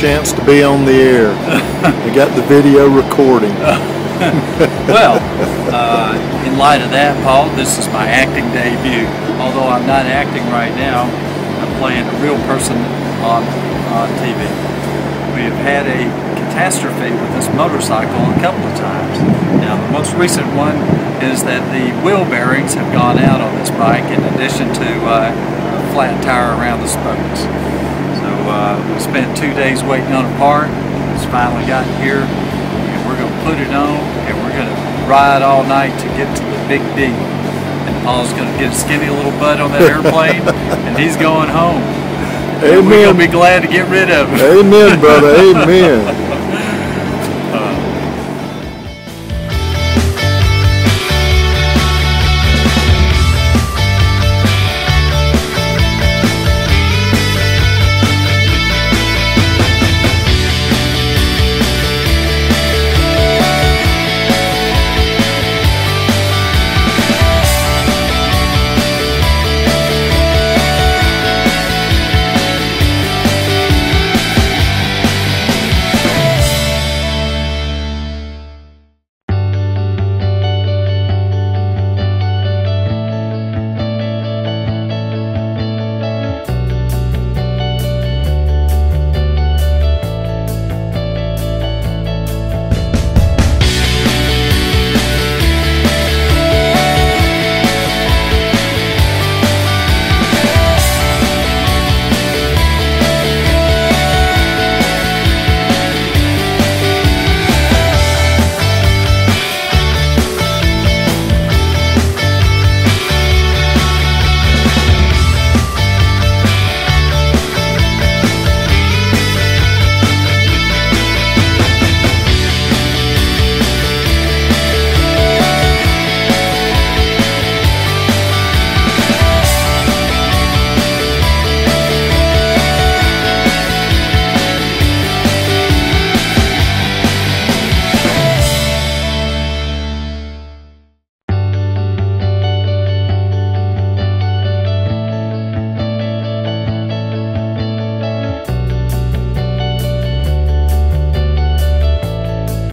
chance to be on the air. We got the video recording. Well, in light of that, Paul, this is my acting debut. Although I'm not acting right now, I'm playing a real person on TV. We have had a catastrophe with this motorcycle a couple of times. Now, the most recent one is that the wheel bearings have gone out on this bike in addition to a flat tire around the spokes. So we spent 2 days waiting on a part. It's finally gotten here, and we're going to put it on, and we're going to ride all night to get to the Big D. And Paul's going to get a skinny little butt on that airplane, and he's going home. Amen. And we're going to be glad to get rid of him. Amen, brother. Amen.